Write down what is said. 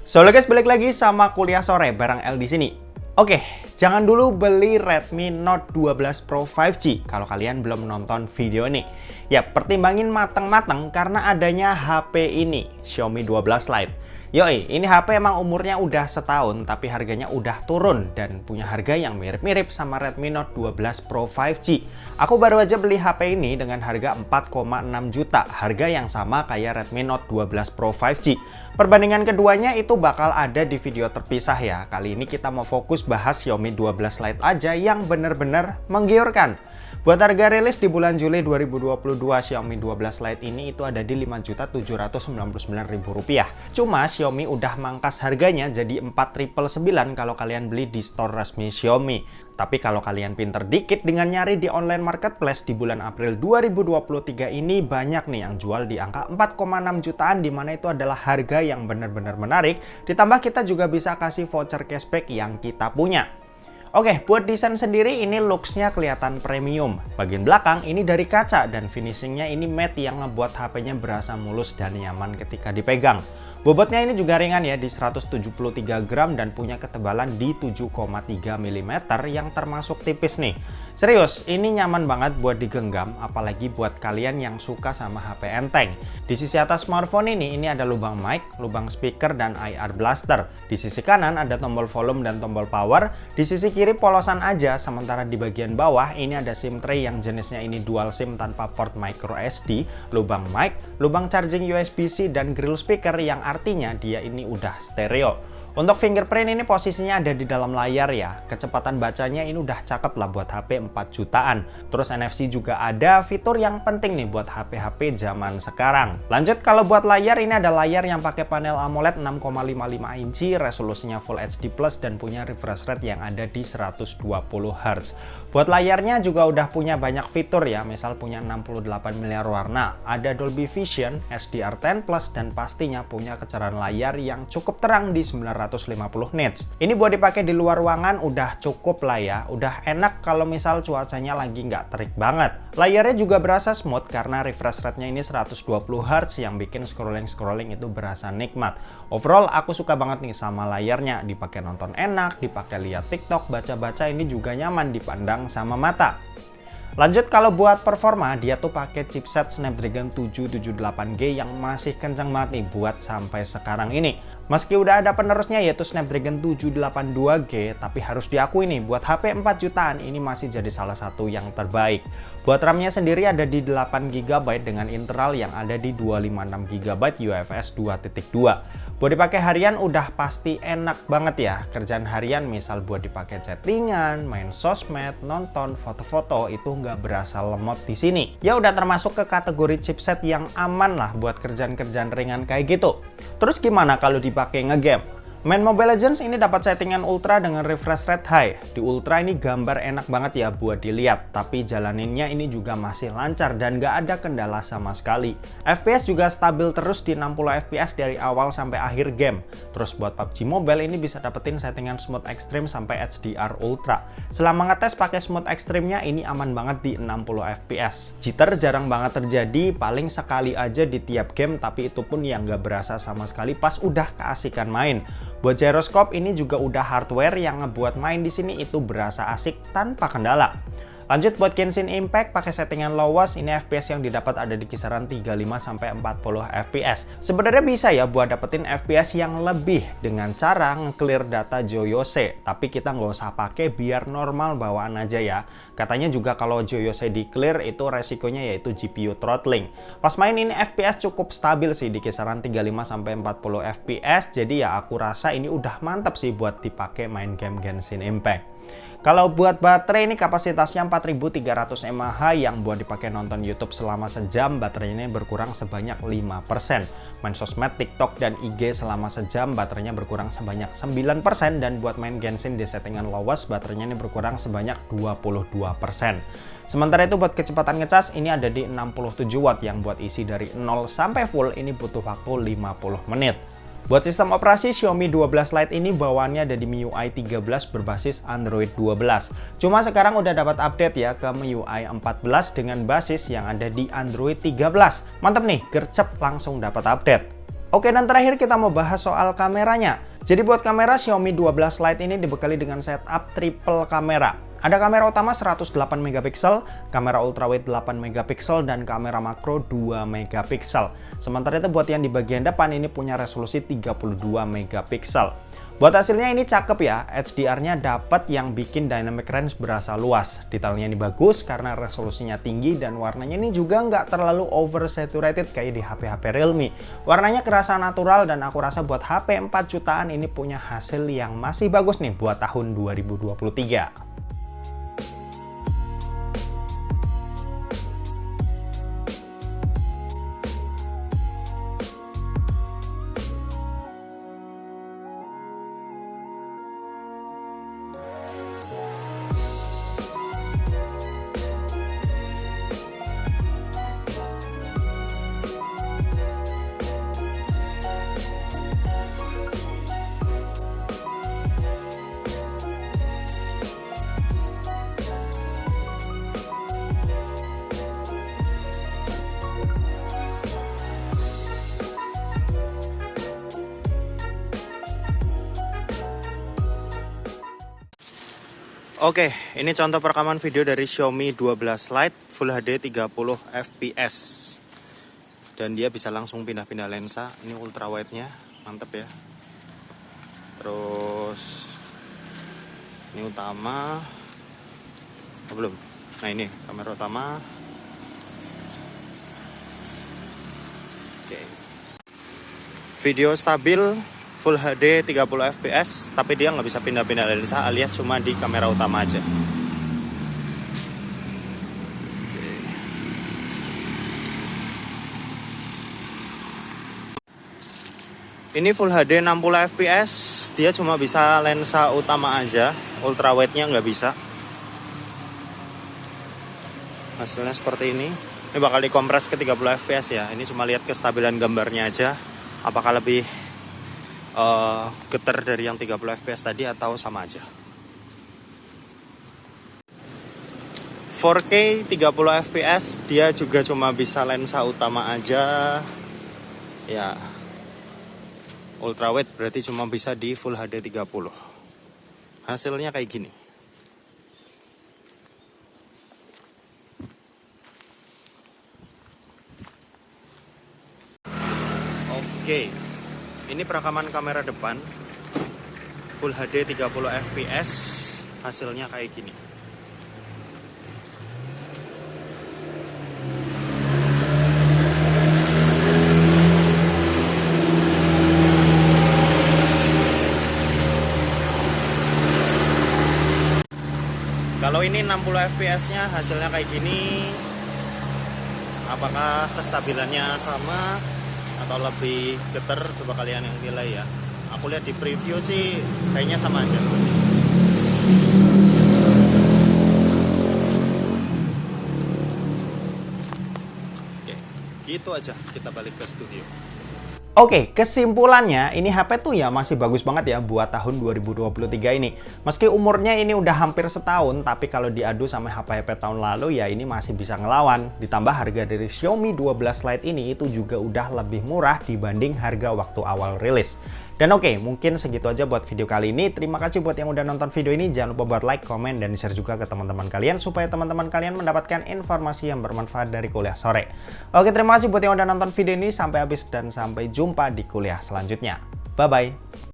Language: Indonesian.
So guys, balik lagi sama kuliah sore bareng El di sini. Oke, jangan dulu beli Redmi Note 12 Pro 5G kalau kalian belum nonton video ini. Ya, pertimbangin mateng-mateng karena adanya HP ini, Xiaomi 12 Lite. Yoi, ini HP emang umurnya udah setahun tapi harganya udah turun dan punya harga yang mirip-mirip sama Redmi Note 12 Pro 5G. Aku baru aja beli HP ini dengan harga 4,6 juta, harga yang sama kayak Redmi Note 12 Pro 5G. Perbandingan keduanya itu bakal ada di video terpisah ya. Kali ini kita mau fokus bahas Xiaomi 12 Lite aja yang bener-bener menggiurkan. Buat harga rilis di bulan Juli 2022, Xiaomi 12 Lite ini itu ada di Rp5.799.000. Cuma Xiaomi udah mangkas harganya jadi 4.999 kalau kalian beli di store resmi Xiaomi. Tapi kalau kalian pinter dikit dengan nyari di online marketplace di bulan April 2023 ini banyak nih yang jual di angka 4,6 jutaan, dimana itu adalah harga yang benar-benar menarik. Ditambah kita juga bisa kasih voucher cashback yang kita punya. Oke, buat desain sendiri ini looks-nya kelihatan premium. Bagian belakang ini dari kaca dan finishingnya ini matte yang ngebuat HP-nya berasa mulus dan nyaman ketika dipegang. Bobotnya ini juga ringan ya, di 173 gram dan punya ketebalan di 7,3 mm yang termasuk tipis nih. Serius, ini nyaman banget buat digenggam, apalagi buat kalian yang suka sama HP enteng. Di sisi atas smartphone ini ada lubang mic, lubang speaker, dan IR blaster. Di sisi kanan ada tombol volume dan tombol power. Di sisi kiri polosan aja, sementara di bagian bawah ini ada SIM tray yang jenisnya ini dual SIM tanpa port micro SD, lubang mic, lubang charging USB-C, dan grill speaker yang artinya dia ini udah stereo. Untuk fingerprint ini posisinya ada di dalam layar ya. Kecepatan bacanya ini udah cakep lah buat HP 4 jutaan. Terus NFC juga ada, fitur yang penting nih buat HP-HP zaman sekarang. Lanjut, kalau buat layar ini ada layar yang pakai panel AMOLED 6,55 inci, resolusinya Full HD Plus dan punya refresh rate yang ada di 120 Hz. Buat layarnya juga udah punya banyak fitur ya, misal punya 68 miliar warna, ada Dolby Vision, HDR10 Plus, dan pastinya punya kecerahan layar yang cukup terang di 950 nits. Ini buat dipakai di luar ruangan udah cukup lah ya, udah enak kalau misal cuacanya lagi nggak terik banget. Layarnya juga berasa smooth karena refresh rate-nya ini 120 Hz yang bikin scrolling itu berasa nikmat. Overall aku suka banget nih sama layarnya, dipakai nonton enak, dipakai lihat TikTok, baca-baca ini juga nyaman dipandang sama mata. Lanjut, kalau buat performa dia tuh pakai chipset Snapdragon 778G yang masih kencang banget nih buat sampai sekarang ini. Meski udah ada penerusnya yaitu Snapdragon 782G, tapi harus diakui nih buat HP 4 jutaan ini masih jadi salah satu yang terbaik. Buat RAM-nya sendiri ada di 8GB dengan internal yang ada di 256GB UFS 2.2. Buat dipakai harian udah pasti enak banget ya. Kerjaan harian misal buat dipakai chattingan, main sosmed, nonton, foto-foto itu nggak berasa lemot di sini. Ya udah termasuk ke kategori chipset yang aman lah buat kerjaan-kerjaan ringan kayak gitu. Terus gimana kalau dipakai ngegame? Main Mobile Legends ini dapat settingan ultra dengan refresh rate high. Di ultra ini gambar enak banget ya buat dilihat, tapi jalaninnya ini juga masih lancar dan nggak ada kendala sama sekali. FPS juga stabil terus di 60 FPS dari awal sampai akhir game. Terus buat PUBG Mobile ini bisa dapetin settingan smooth extreme sampai HDR ultra. Selama ngetes pakai smooth extreme-nya ini aman banget di 60 FPS. Jitter jarang banget terjadi, paling sekali aja di tiap game, tapi itu pun yang nggak berasa sama sekali pas udah keasikan main. Buat gyroscope ini juga udah hardware yang ngebuat main di sini itu berasa asik tanpa kendala. Lanjut, buat Genshin Impact pakai settingan lowest, ini FPS yang didapat ada di kisaran 35-40 FPS. Sebenarnya bisa ya buat dapetin FPS yang lebih dengan cara nge-clear data Joyose, tapi kita nggak usah pakai biar normal bawaan aja ya. Katanya juga kalau Joyose di-clear itu resikonya yaitu GPU throttling. Pas main ini FPS cukup stabil sih di kisaran 35-40 FPS, jadi ya aku rasa ini udah mantap sih buat dipakai main game Genshin Impact. Kalau buat baterai ini kapasitasnya 4300 mAh yang buat dipakai nonton YouTube selama sejam, baterainya berkurang sebanyak 5%. Main sosmed, TikTok, dan IG selama sejam, baterainya berkurang sebanyak 9%. Dan buat main Genshin di settingan lowest, baterainya ini berkurang sebanyak 22%. Sementara itu buat kecepatan ngecas ini ada di 67 Watt yang buat isi dari 0 sampai full ini butuh waktu 50 menit. Buat sistem operasi Xiaomi 12 Lite ini bawaannya ada di MIUI 13 berbasis Android 12. Cuma sekarang udah dapat update ya ke MIUI 14 dengan basis yang ada di Android 13. Mantap nih, gercep langsung dapat update. Oke, dan terakhir kita mau bahas soal kameranya. Jadi buat kamera Xiaomi 12 Lite ini dibekali dengan setup triple kamera. Ada kamera utama 108 megapiksel, kamera ultrawide 8 megapiksel, dan kamera makro 2 megapiksel. Sementara itu buat yang di bagian depan ini punya resolusi 32 megapiksel. Buat hasilnya ini cakep ya, HDR-nya dapat yang bikin dynamic range berasa luas. Detailnya ini bagus karena resolusinya tinggi dan warnanya ini juga nggak terlalu oversaturated kayak di HP-HP Realme. Warnanya kerasa natural dan aku rasa buat HP 4 jutaan ini punya hasil yang masih bagus nih buat tahun 2023. Oke, ini contoh perekaman video dari Xiaomi 12 Lite Full HD 30 fps. Dan dia bisa langsung pindah-pindah lensa. Ini ultra wide-nya, mantep ya. Terus ini utama. Oh, belum. Nah, ini kamera utama. Oke. Video stabil Full HD 30 fps, tapi dia nggak bisa pindah-pindah lensa alias cuma di kamera utama aja. Ini Full HD 60 fps, dia cuma bisa lensa utama aja, ultra wide-nya nggak bisa. Hasilnya seperti ini. Ini bakal dikompres ke 30 fps ya. Ini cuma lihat kestabilan gambarnya aja. Apakah lebih getar dari yang 30 fps tadi atau sama aja. 4K 30 fps, dia juga cuma bisa lensa utama aja. Ya. Ultra wide berarti cuma bisa di Full HD 30. Hasilnya kayak gini. Oke. Ini perekaman kamera depan Full HD 30 fps, hasilnya kayak gini. Kalau ini 60 fps-nya hasilnya kayak gini. Apakah kestabilannya sama atau lebih getar, coba kalian yang nilai ya. Aku lihat di preview sih kayaknya sama aja. Oke, gitu aja, kita balik ke studio. Oke, kesimpulannya ini HP tuh ya masih bagus banget ya buat tahun 2023 ini. Meski umurnya ini udah hampir setahun, tapi kalau diadu sama HP-HP tahun lalu ya ini masih bisa ngelawan. Ditambah harga dari Xiaomi 12 Lite ini itu juga udah lebih murah dibanding harga waktu awal rilis. Dan oke, mungkin segitu aja buat video kali ini. Terima kasih buat yang udah nonton video ini. Jangan lupa buat like, komen, dan share juga ke teman-teman kalian supaya teman-teman kalian mendapatkan informasi yang bermanfaat dari kuliah sore. Oke, terima kasih buat yang udah nonton video ini sampai habis dan sampai jumpa di kuliah selanjutnya. Bye-bye.